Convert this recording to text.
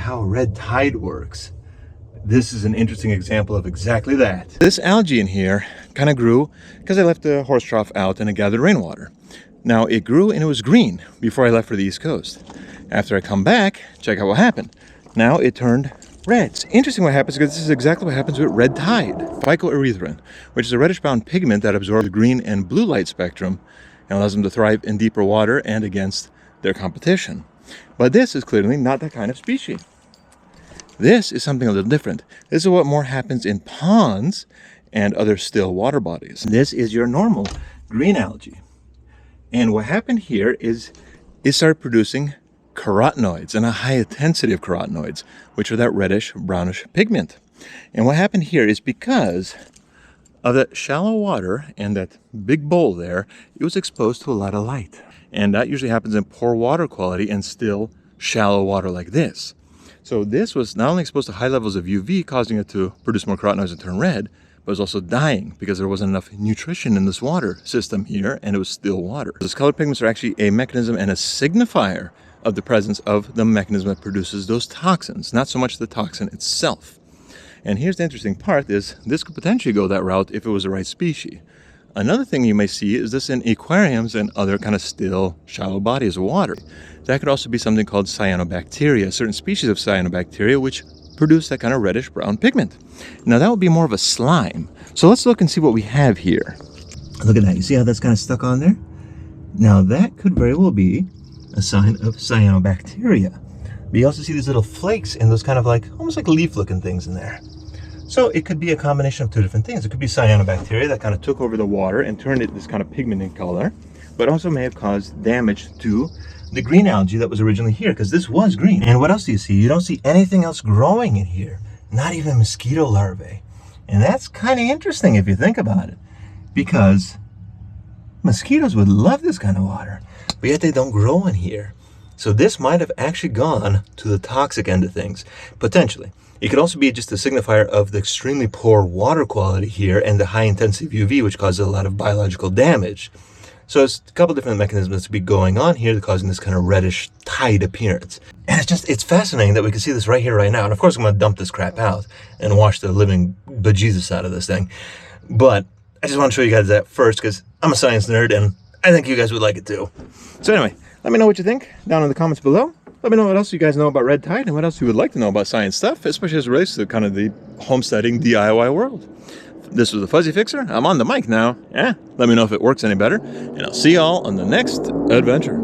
how red tide works. This is an interesting example of exactly that. This algae in here kind of grew because I left the horse trough out and it gathered rainwater. Now it grew and it was green before I left for the East Coast. After I come back, check out what happened. Now it turned red. It's interesting what happens because this is exactly what happens with red tide. Phycoerythrin, which is a reddish brown pigment that absorbs the green and blue light spectrum and allows them to thrive in deeper water and against their competition. But this is clearly not that kind of species. This is something a little different. This is what more happens in ponds and other still water bodies. This is your normal green algae. And what happened here is it started producing carotenoids and a high intensity of carotenoids, which are that reddish brownish pigment. And what happened here is because of that shallow water and that big bowl there, it was exposed to a lot of light. And that usually happens in poor water quality and still shallow water like this. So this was not only exposed to high levels of UV, causing it to produce more carotenoids and turn red, but it was also dying because there wasn't enough nutrition in this water system here, and it was still water. Those colored pigments are actually a mechanism and a signifier of the presence of the mechanism that produces those toxins, not so much the toxin itself. And here's the interesting part is this could potentially go that route if it was the right species. Another thing you may see is this in aquariums and other kind of still shallow bodies of water. That could also be something called Cyanobacteria, certain species of Cyanobacteria which produce that kind of reddish brown pigment. Now that would be more of a slime. So let's look and see what we have here. Look at that, you see how that's kind of stuck on there? Now that could very well be a sign of Cyanobacteria. But you also see these little flakes and those kind of like, almost like leaf looking things in there. So it could be a combination of two different things. It could be cyanobacteria that kind of took over the water and turned it this kind of pigment in color, but also may have caused damage to the green algae that was originally here, because this was green. And what else do you see? You don't see anything else growing in here, not even mosquito larvae. And that's kind of interesting if you think about it, because mosquitoes would love this kind of water, but yet they don't grow in here. So this might have actually gone to the toxic end of things, potentially. It could also be just a signifier of the extremely poor water quality here and the high intensity of UV, which causes a lot of biological damage. So it's a couple different mechanisms to be going on here that causing this kind of reddish tide appearance. And it's fascinating that we can see this right here, right now. And of course, I'm going to dump this crap out and wash the living bejesus out of this thing. But I just want to show you guys that first because I'm a science nerd and I think you guys would like it too. So anyway, let me know what you think down in the comments below. Let me know what else you guys know about red tide and what else you would like to know about science stuff, especially as it relates to kind of the homesteading DIY world. This was the Fuzzy Fixer. I'm on the mic now. Yeah, let me know if it works any better, and I'll see y'all on the next adventure.